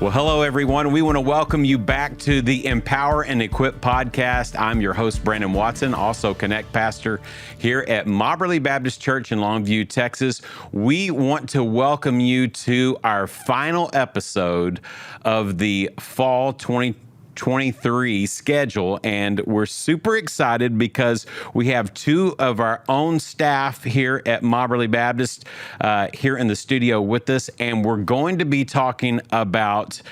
Well, hello, everyone. We want to welcome you back to the Empower and Equip podcast. I'm your host, Brandon Watson, also Connect Pastor here at Mobberly Baptist Church in Longview, Texas. We want to welcome you to our final episode of the fall 2023 schedule, and we're super excited because we have two of our own staff here at Mobberly Baptist here in the studio with us, and we're going to be talking about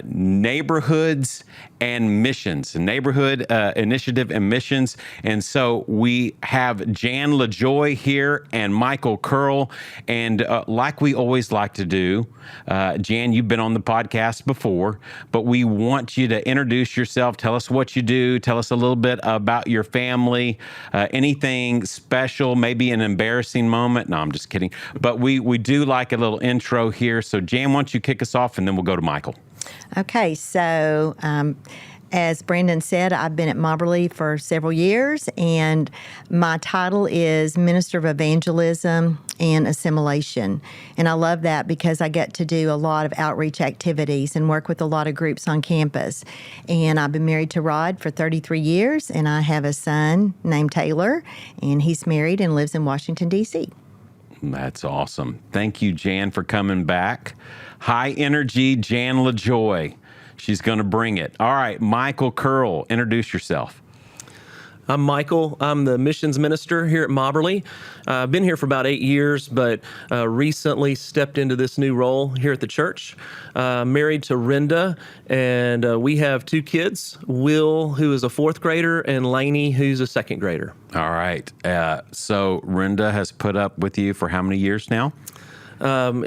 neighborhoods and missions, neighborhood initiative and missions. And so we have Jan LaJoie here and Michael Curl. And like we always like to do, Jan, you've been on the podcast before, but we want you to introduce yourself, tell us what you do, tell us a little bit about your family, anything special, maybe an embarrassing moment. No, I'm just kidding. But we do like a little intro here. So Jan, why don't you kick us off and then we'll go to Michael. Okay, so as Brandon said, I've been at Mobberly for several years, and my title is Minister of Evangelism and Assimilation. And I love that because I get to do a lot of outreach activities and work with a lot of groups on campus. And I've been married to Rod for 33 years, and I have a son named Taylor, and he's married and lives in Washington, D.C. That's awesome. Thank you, Jan, for coming back. High energy, Jan LaJoie. She's going to bring it. All right, Michael Curl, introduce yourself. I'm Michael. I'm the missions minister here at Mobberly. I've been here for about 8 years, but recently stepped into this new role here at the church. Married to Renda, and we have two kids, Will, who is a fourth grader, and Lainey, who's a second grader. All right. So Renda has put up with you for how many years now?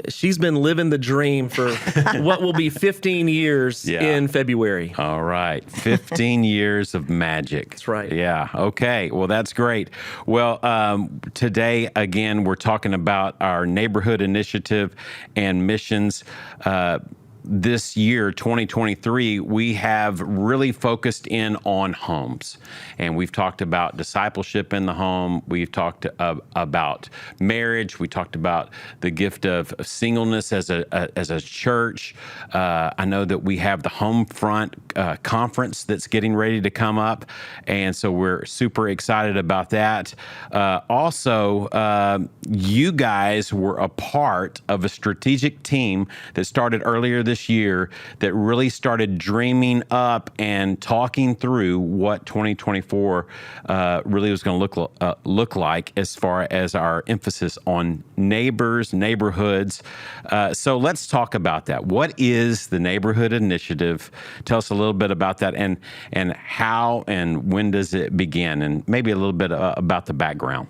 She's been living the dream for what will be 15 years in February. All right. 15 years of magic. That's right. Yeah. Okay. Well, that's great. Well, today, again, we're talking about our neighborhood initiative and missions. This year, 2023, we have really focused in on homes. And we've talked about discipleship in the home. We've talked about marriage. We talked about the gift of singleness as a church. I know that we have the Homefront conference that's getting ready to come up. And so we're super excited about that. Also, you guys were a part of a strategic team that started earlier this year that really started dreaming up and talking through what 2024 really was going to look like as far as our emphasis on neighborhoods. So let's talk about that. What is the Neighborhood Initiative? Tell us a little bit about that and how and when does it begin, and maybe a little bit about the background.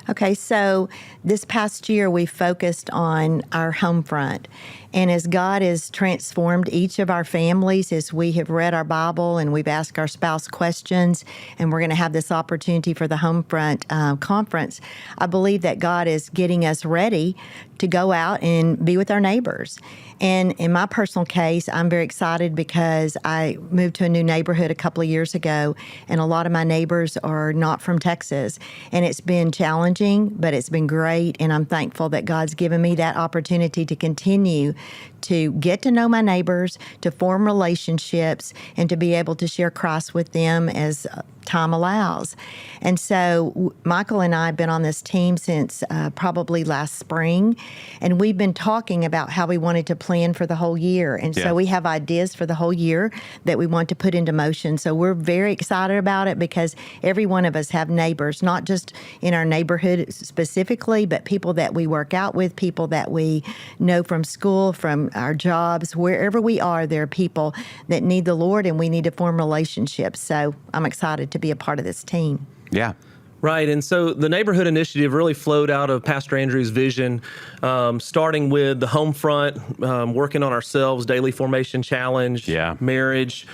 Okay, so this past year we focused on our home front. And as God has transformed each of our families, as we have read our Bible and we've asked our spouse questions, and we're going to have this opportunity for the Homefront conference, I believe that God is getting us ready to go out and be with our neighbors. And in my personal case, I'm very excited because I moved to a new neighborhood a couple of years ago, and a lot of my neighbors are not from Texas. And it's been challenging, but it's been great, and I'm thankful that God's given me that opportunity to continue to get to know my neighbors, to form relationships, and to be able to share Christ with them as time allows. And so Michael and I have been on this team since probably last spring, and we've been talking about how we wanted to plan for the whole year. And so we have ideas for the whole year that we want to put into motion. So we're very excited about it because every one of us have neighbors, not just in our neighborhood specifically, but people that we work out with, people that we know from school, from our jobs, wherever we are, there are people that need the Lord, and we need to form relationships. So I'm excited to be a part of this team. Yeah. Right, and so the Neighborhood Initiative really flowed out of Pastor Andrew's vision, starting with the home front, working on ourselves, daily formation challenge, marriage,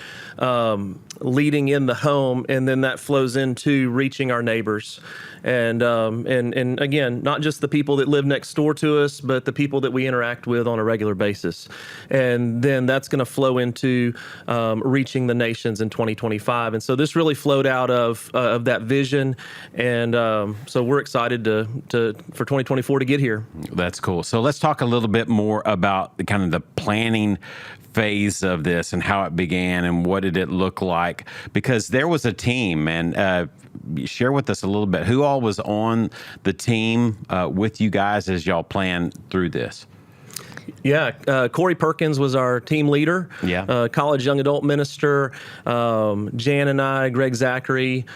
leading in the home, and then that flows into reaching our neighbors. And again, not just the people that live next door to us, but the people that we interact with on a regular basis. And then that's going to flow into reaching the nations in 2025. And so this really flowed out of that vision. And so we're excited for 2024 to get here. That's cool. So let's talk a little bit more about the kind of the planning phase of this and how it began and what did it look like, because there was a team. And share with us a little bit who all was on the team with you guys as y'all planned through this. Yeah, Corey Perkins was our team leader. Yeah, college young adult minister. Jan and I, Greg Zachary,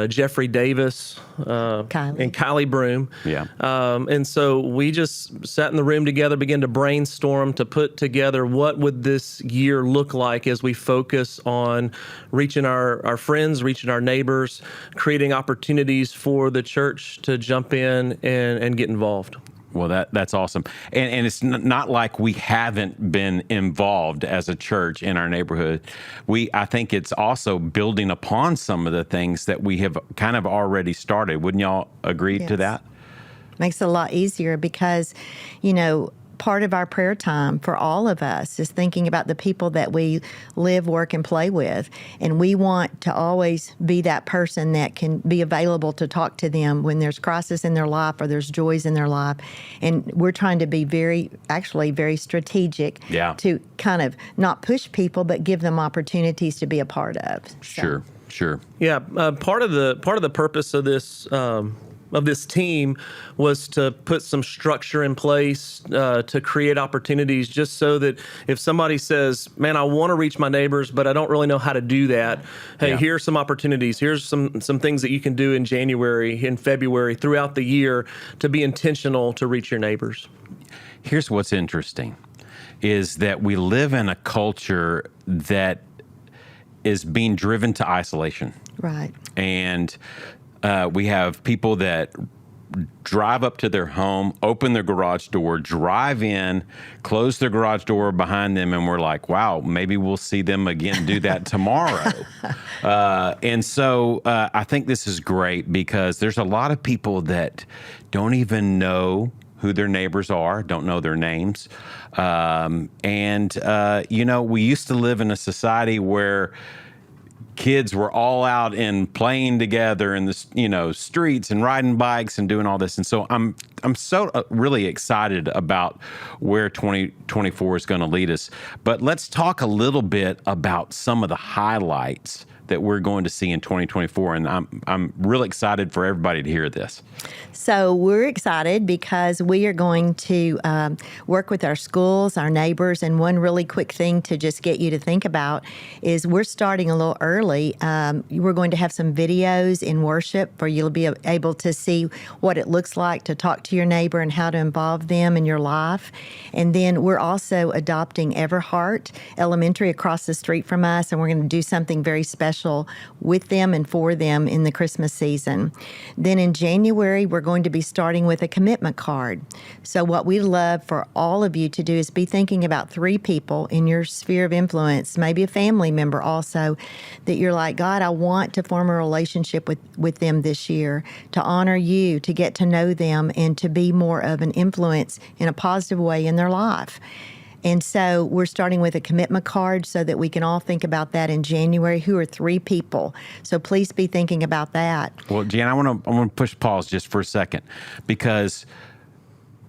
Jeffrey Davis, and Kylie Broom. Yeah. And so we just sat in the room together, began to brainstorm to put together what would this year look like as we focus on reaching our friends, reaching our neighbors, creating opportunities for the church to jump in and get involved. Well, that's awesome. And it's not like we haven't been involved as a church in our neighborhood. I think it's also building upon some of the things that we have kind of already started. Wouldn't y'all agree to that? Makes it a lot easier because, part of our prayer time for all of us is thinking about the people that we live, work, and play with. And we want to always be that person that can be available to talk to them when there's crisis in their life or there's joys in their life. And we're trying to be very strategic to kind of not push people, but give them opportunities to be a part of. Sure. Yeah, part of the purpose of this team was to put some structure in place to create opportunities, just so that if somebody says, man, I want to reach my neighbors, but I don't really know how to do that. Hey, here's some opportunities. Here's some things that you can do in January, in February, throughout the year to be intentional to reach your neighbors. Here's what's interesting is that we live in a culture that is being driven to isolation. Right. And we have people that drive up to their home, open their garage door, drive in, close their garage door behind them, and we're like, wow, maybe we'll see them again do that tomorrow. And so I think this is great because there's a lot of people that don't even know who their neighbors are, don't know their names. We used to live in a society where kids were all out and playing together in the streets and riding bikes and doing all this. And so I'm so really excited about where 2024 is going to lead us. But let's talk a little bit about some of the highlights that we're going to see in 2024. And I'm really excited for everybody to hear this. So we're excited because we are going to work with our schools, our neighbors, and one really quick thing to just get you to think about is we're starting a little early. We're going to have some videos in worship where you'll be able to see what it looks like to talk to your neighbor and how to involve them in your life. And then we're also adopting Everhart Elementary across the street from us, and we're going to do something very special with them and for them in the Christmas season. Then in January, we're going to be starting with a commitment card. So what we love for all of you to do is be thinking about 3 people in your sphere of influence, maybe a family member also, that you're like, God, I want to form a relationship with them this year, to honor you, to get to know them, and to be more of an influence in a positive way in their life. And so we're starting with a commitment card so that we can all think about that in January. Who are 3 people? So please be thinking about that. Well, Jan, I want to push pause just for a second, because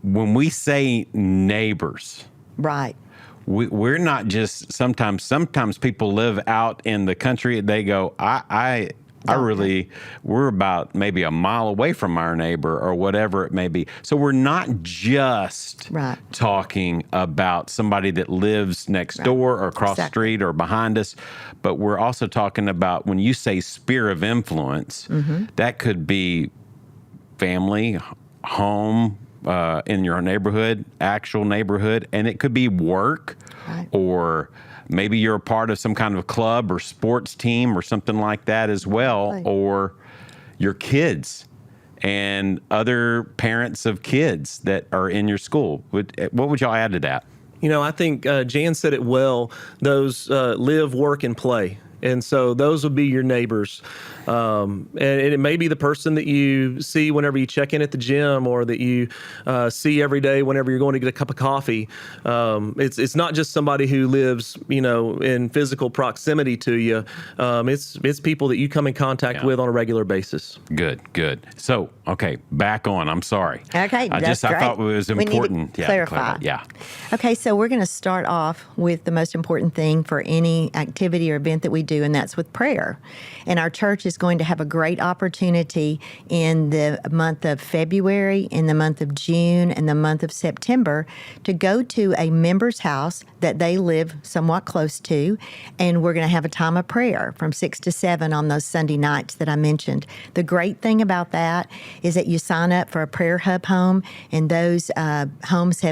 when we say neighbors, right, we're not just sometimes people live out in the country. They go, we're about maybe a mile away from our neighbor or whatever it may be. So we're not just talking about somebody that lives next door or across the street or behind us, but we're also talking about, when you say sphere of influence, that could be family, home, in your neighborhood, actual neighborhood, and it could be work or maybe you're a part of some kind of club or sports team or something like that as well, or your kids and other parents of kids that are in your school. What would y'all add to that? I think Jan said it well, those live, work, and play. And so those would be your neighbors. And it may be the person that you see whenever you check in at the gym, or that you see every day whenever you're going to get a cup of coffee. It's not just somebody who lives, in physical proximity to you. It's people that you come in contact with on a regular basis. Good. So, okay, back on. I'm sorry. Okay, I that's great. thought it was important. We need to clarify. Yeah. Okay, so we're going to start off with the most important thing for any activity or event that we do, and that's with prayer. And our church is going to have a great opportunity in the month of February, in the month of June, and the month of September to go to a member's house that they live somewhat close to, and we're going to have a time of prayer from 6 to 7 on those Sunday nights that I mentioned. The great thing about that is that you sign up for a prayer hub home, and those homes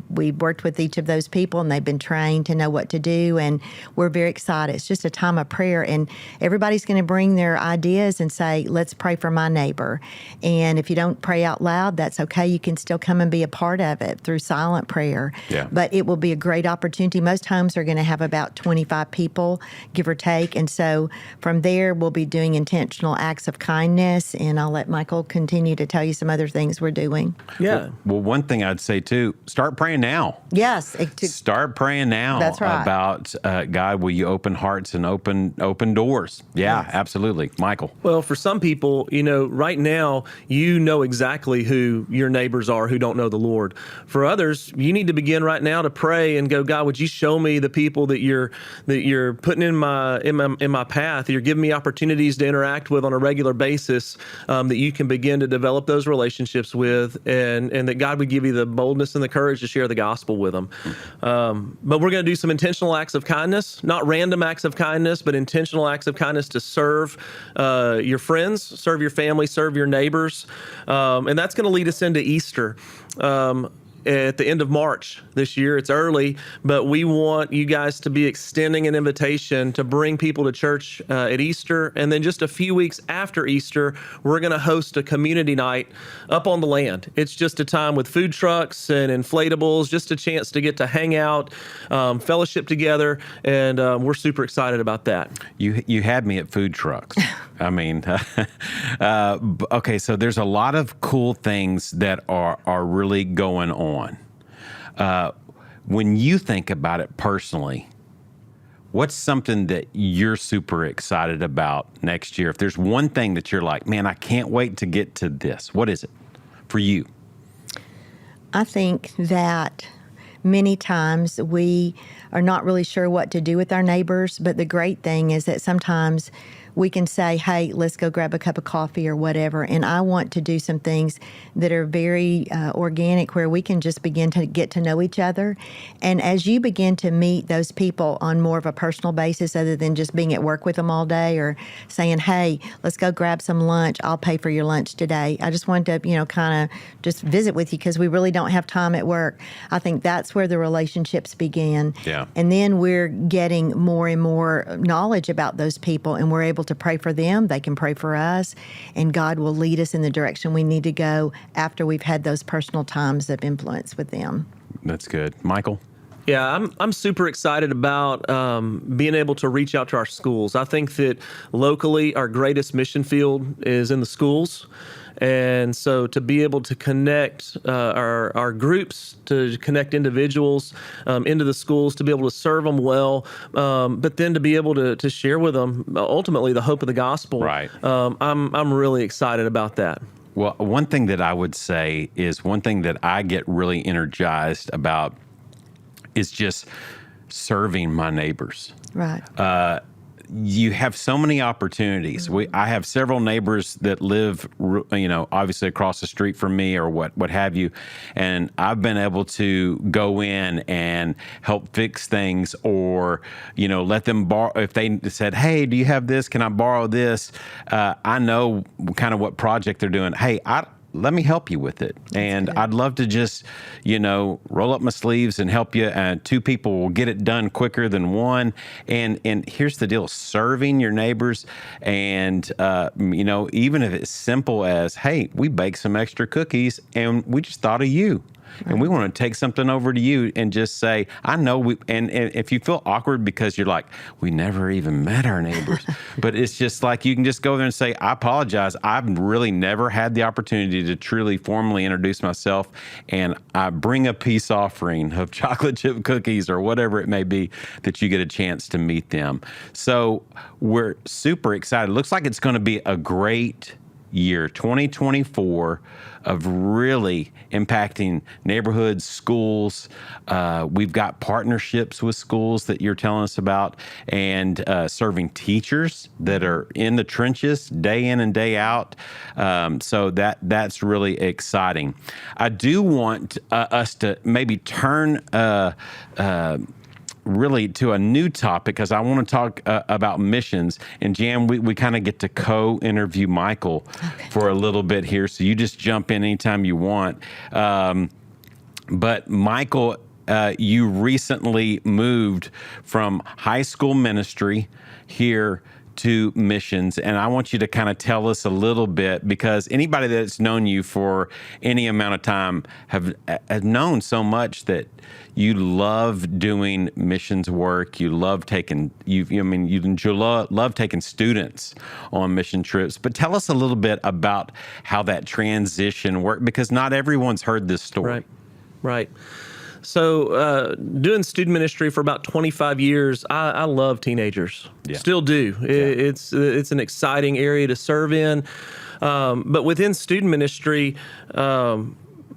we worked with each of those people, and they've been trained to know what to do, and we're very excited. It's just a time of prayer, and everybody's going to bring their ideas and say, let's pray for my neighbor. And if you don't pray out loud, that's okay. You can still come and be a part of it through silent prayer. Yeah. But it will be a great opportunity. Most homes are going to have about 25 people, give or take. And so from there, we'll be doing intentional acts of kindness. And I'll let Michael continue to tell you some other things we're doing. Yeah. Well, one thing I'd say too, start praying now. Yes. Start praying now. That's right. About God, will you open hearts and open doors? Yeah, Yes. Absolutely. Michael. Well, for some people, right now, exactly who your neighbors are who don't know the Lord. For others, you need to begin right now to pray and go, God, would you show me the people that you're putting in my path? You're giving me opportunities to interact with on a regular basis, that you can begin to develop those relationships with, and that God would give you the boldness and the courage to share the gospel with them. But we're going to do some intentional acts of kindness, not random acts of kindness, but intentional acts of kindness to serve your friends, serve your family, serve your neighbors. And that's going to lead us into Easter. At the end of March this year. It's early, but we want you guys to be extending an invitation to bring people to church at Easter. And then just a few weeks after Easter, we're going to host a community night up on the land. It's just a time with food trucks and inflatables, just a chance to get to hang out, fellowship together, and we're super excited about that. You had me at food trucks. I mean, okay, so there's a lot of cool things that are really going on. When you think about it personally, what's something that you're super excited about next year? If there's one thing that you're like, man, I can't wait to get to this, what is it for you? I think that many times we are not really sure what to do with our neighbors, but the great thing is that sometimes we can say, hey, let's go grab a cup of coffee or whatever. And I want to do some things that are very organic, where we can just begin to get to know each other. And as you begin to meet those people on more of a personal basis, other than just being at work with them all day or saying, hey, let's go grab some lunch, I'll pay for your lunch today. I just wanted to, kind of just visit with you because we really don't have time at work. I think that's where the relationships begin. Yeah. And then we're getting more and more knowledge about those people, and we're able to pray for them. They can pray for us, and God will lead us in the direction we need to go after we've had those personal times of influence with them. That's good. Michael? Yeah, I'm super excited about being able to reach out to our schools. I think that locally our greatest mission field is in the schools. And so to be able to connect our groups, to connect individuals into the schools, to be able to serve them well, but then to be able to share with them ultimately the hope of the gospel. Right. I'm really excited about that. Well, one thing that I would say is one thing that I get really energized about is just serving my neighbors. Right. You have so many opportunities. I have several neighbors that live, obviously across the street from me or what have you, and I've been able to go in and help fix things, or let them borrow. If they said, "Hey, do you have this? Can I borrow this?" I know kind of what project they're doing. Hey, let me help you with it. And I'd love to just, roll up my sleeves and help you. Two people will get it done quicker than one. And here's the deal, serving your neighbors. And, even if it's simple as, hey, we baked some extra cookies and we just thought of you. And we want to take something over to you and just say, I know and if you feel awkward because you're like, we never even met our neighbors, but it's just like, you can just go there and say, I apologize. I've really never had the opportunity to truly formally introduce myself. And I bring a peace offering of chocolate chip cookies or whatever it may be, that you get a chance to meet them. So we're super excited. Looks like it's going to be a great year, 2024, of really impacting neighborhoods, schools. We've got partnerships with schools that you're telling us about, and serving teachers that are in the trenches day in and day out. So that's really exciting. I do want us to maybe turn really to a new topic, because I want to talk about missions. And Jan, we kind of get to co-interview Michael for a little bit here, so you just jump in anytime you want. But Michael, you recently moved from high school ministry here to missions, and I want you to kind of tell us a little bit, because anybody that's known you for any amount of time have known so much that you love doing missions work. You love taking love taking students on mission trips. But tell us a little bit about how that transition worked, because not everyone's heard this story. Right. So doing student ministry for about 25 years, I love teenagers. Yeah. Still do. Yeah. It's an exciting area to serve in. But within student ministry,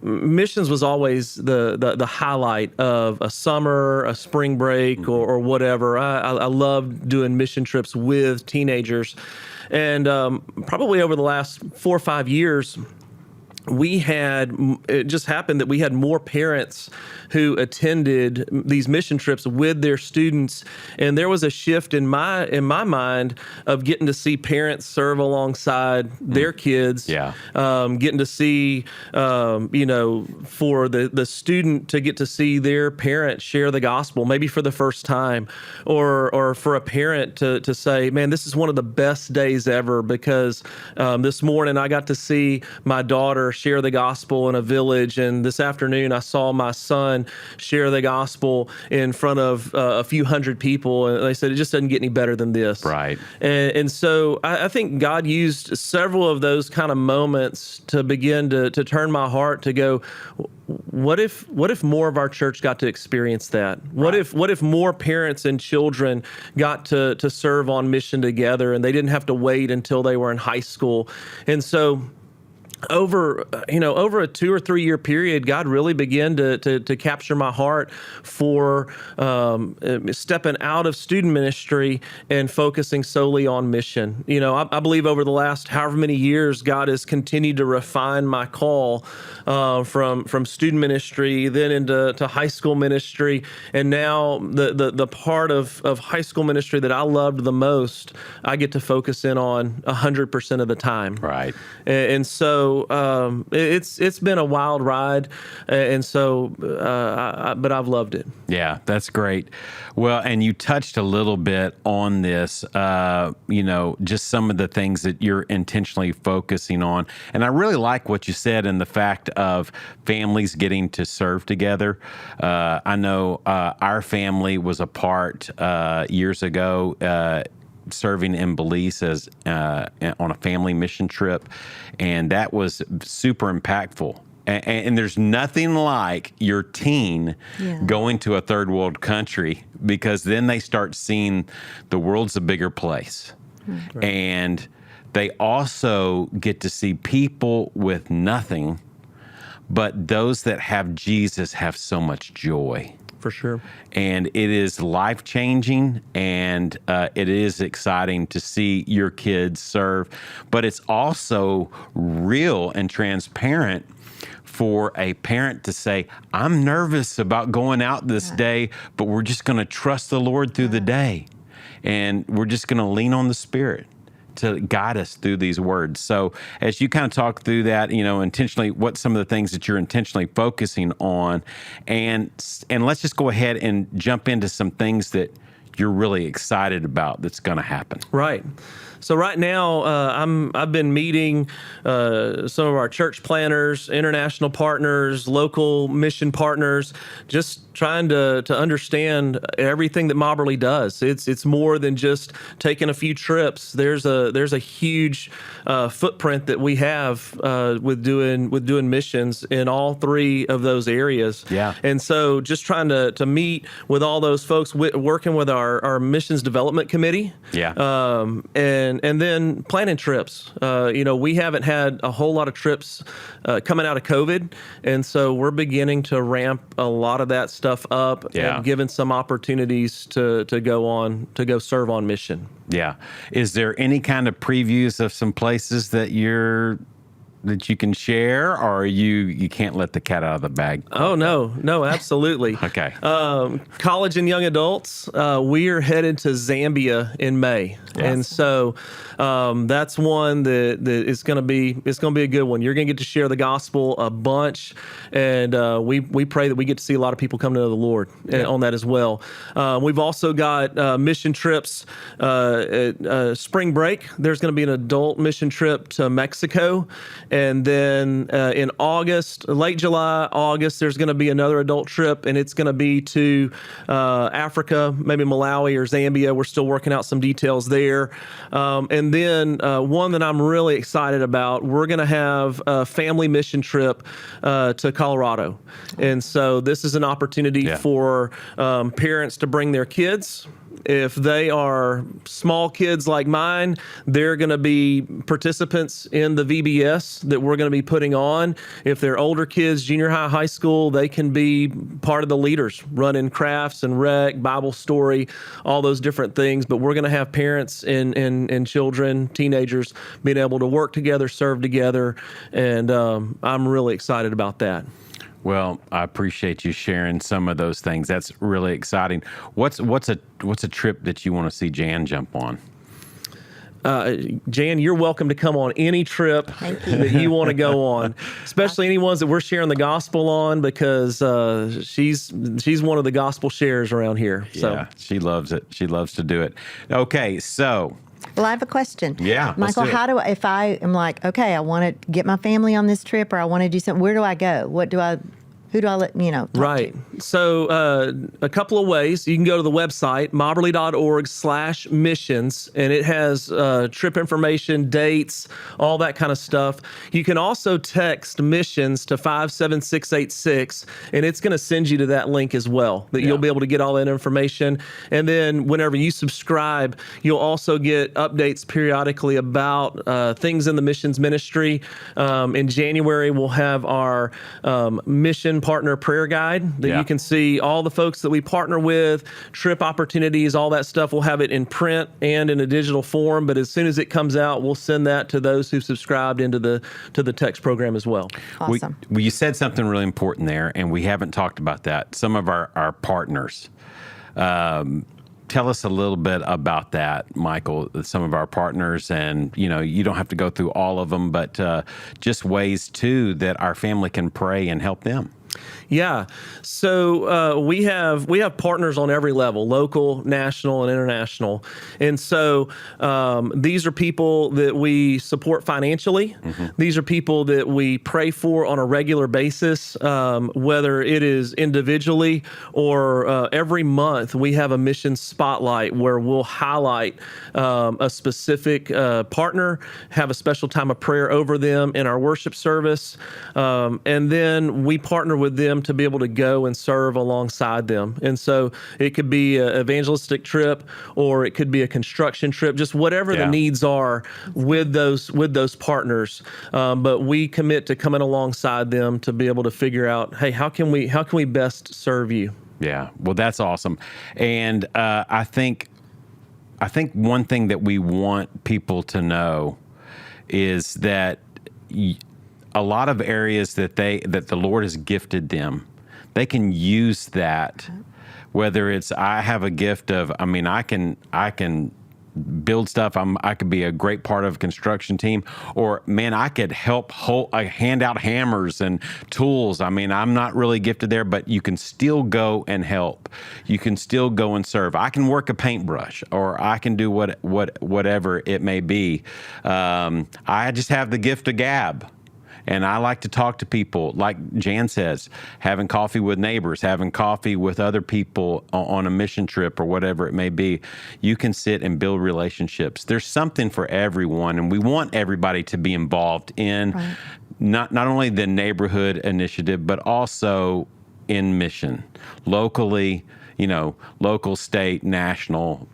missions was always the highlight of a summer, a spring break, or whatever. I loved doing mission trips with teenagers. And probably over the last 4 or 5 years, it just happened that we had more parents who attended these mission trips with their students, and there was a shift in my mind of getting to see parents serve alongside their kids. Yeah, getting to see, for the student to get to see their parent share the gospel, maybe for the first time, or for a parent to say, man, this is one of the best days ever, because this morning I got to see my daughter share the gospel in a village, and this afternoon I saw my son share the gospel in front of a few hundred people, and they said it just doesn't get any better than this. Right. And so I think God used several of those kind of moments to begin to turn my heart to go, what if more of our church got to experience that? What if more parents and children got to serve on mission together, and they didn't have to wait until they were in high school? And so over a 2 or 3 year period, God really began to capture my heart for stepping out of student ministry and focusing solely on mission. I believe over the last however many years, God has continued to refine my call from student ministry, then into high school ministry, and now the part of high school ministry that I loved the most, I get to focus in on 100% of the time. Right. And so it's been a wild ride, and so but I've loved it. Yeah, that's great. Well, and you touched a little bit on this, just some of the things that you're intentionally focusing on, and I really like what you said in the fact of families getting to serve together. I know our family was a part years ago. Serving in Belize as on a family mission trip, and that was super impactful. And there's nothing like your teen going to a third world country, because then they start seeing the world's a bigger place. Right. And they also get to see people with nothing, but those that have Jesus have so much joy. For sure. And it is life-changing, and it is exciting to see your kids serve. But it's also real and transparent for a parent to say, I'm nervous about going out this day, but we're just going to trust the Lord through the day. And we're just going to lean on the Spirit to guide us through these words. So as you kind of talk through that, intentionally, what some of the things that you're intentionally focusing on, and let's just go ahead and jump into some things that you're really excited about that's going to happen. Right. So right now, I've been meeting some of our church planners, international partners, local mission partners, just trying to understand everything that Mobberly does. It's more than just taking a few trips. There's a huge footprint that we have with doing missions in all three of those areas. Yeah. And so just trying to meet with all those folks, working with our missions development committee. Yeah. And then planning trips. We haven't had a whole lot of trips coming out of COVID, and so we're beginning to ramp a lot of that stuff up and given some opportunities to go serve on mission. Yeah. Is there any kind of previews of some places that you can share, or you can't let the cat out of the bag? Oh, no, absolutely. Okay. College and young adults, we are headed to Zambia in May. Yes. And so that's one that is going to be a good one. You're going to get to share the gospel a bunch, and we pray that we get to see a lot of people come to know the Lord on that as well. We've also got mission trips at spring break. There's going to be an adult mission trip to Mexico, and then in August, late July, August, there's going to be another adult trip, and it's going to be to Africa, maybe Malawi or Zambia. We're still working out some details there. And then one that I'm really excited about, we're going to have a family mission trip to Colorado. And so this is an opportunity for parents to bring their kids. If they are small kids like mine, they're going to be participants in the VBS that we're going to be putting on. If they're older kids, junior high, high school, they can be part of the leaders, running crafts and rec, Bible story, all those different things. But we're going to have parents and children, teenagers, being able to work together, serve together, and I'm really excited about that. Well, I appreciate you sharing some of those things. That's really exciting. What's a trip that you want to see Jan jump on? Jan, you're welcome to come on any trip that you want to go on, especially any ones that we're sharing the gospel on, because she's one of the gospel sharers around here. So. Yeah, she loves it. She loves to do it. Okay, so. Well, I have a question. Yeah, Michael, if I am like, okay, I want to get my family on this trip, or I want to do something, where do I go? Who do I let, talk Right. to? So a couple of ways. You can go to the website, mobberly.org/missions, and it has trip information, dates, all that kind of stuff. You can also text missions to 57686, and it's going to send you to that link as well, that you'll be able to get all that information. And then whenever you subscribe, you'll also get updates periodically about things in the missions ministry. In January, we'll have our mission partner prayer guide that you can see all the folks that we partner with, trip opportunities, all that stuff. We'll have it in print and in a digital form, but as soon as it comes out, we'll send that to those who subscribed into the text program as well. Awesome. You said something really important there, and we haven't talked about that. Some of our partners. Tell us a little bit about that, Michael, some of our partners, and you don't have to go through all of them, but just ways too that our family can pray and help them. Yeah. So we have partners on every level, local, national, and international. And so these are people that we support financially. Mm-hmm. These are people that we pray for on a regular basis, whether it is individually or every month we have a mission spotlight where we'll highlight a specific partner, have a special time of prayer over them in our worship service, and then we partner with them to be able to go and serve alongside them. And so it could be an evangelistic trip, or it could be a construction trip, just whatever the needs are with those partners. But we commit to coming alongside them to be able to figure out, hey, how can we best serve you? Yeah, well, that's awesome. And I think one thing that we want people to know is that a lot of areas that the Lord has gifted them, they can use that. Whether it's I have a gift of, I can build stuff. I could be a great part of a construction team, or man, I could help hand out hammers and tools. I mean, I'm not really gifted there, but you can still go and help. You can still go and serve. I can work a paintbrush, or I can do whatever it may be. I just have the gift of gab. And I like to talk to people, like Jan says, having coffee with neighbors, having coffee with other people on a mission trip or whatever it may be. You can sit and build relationships. There's something for everyone, and we want everybody to be involved in not only the neighborhood initiative, but also in mission, locally, local, state, national,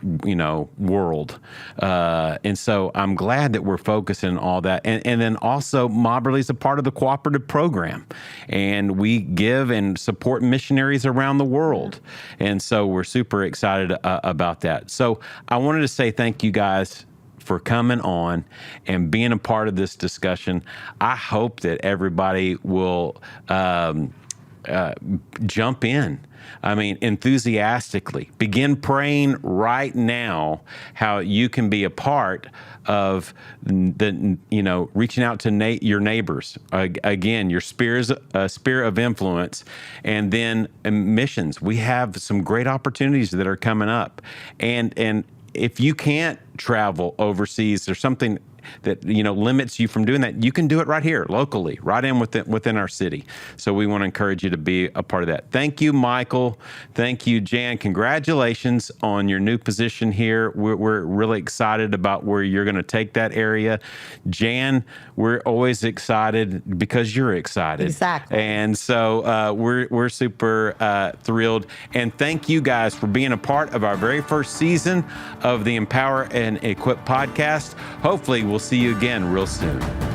world. And so I'm glad that we're focusing on all that. And then also Mobberly is a part of the cooperative program, and we give and support missionaries around the world. And so we're super excited about that. So I wanted to say thank you guys for coming on and being a part of this discussion. I hope that everybody will jump in. I mean, enthusiastically. Begin praying right now how you can be a part of reaching out to your neighbors. Again, your sphere of influence, and then missions. We have some great opportunities that are coming up, and if you can't travel overseas, there's something that limits you from doing that, you can do it right here locally, right within our city. So we want to encourage you to be a part of that. Thank you, Michael. Thank you, Jan. Congratulations on your new position here. We're really excited about where you're going to take that area. Jan, we're always excited because you're excited. Exactly. And so we're super thrilled. And thank you guys for being a part of our very first season of the Empower and Equip podcast. Hopefully we'll see you again real soon.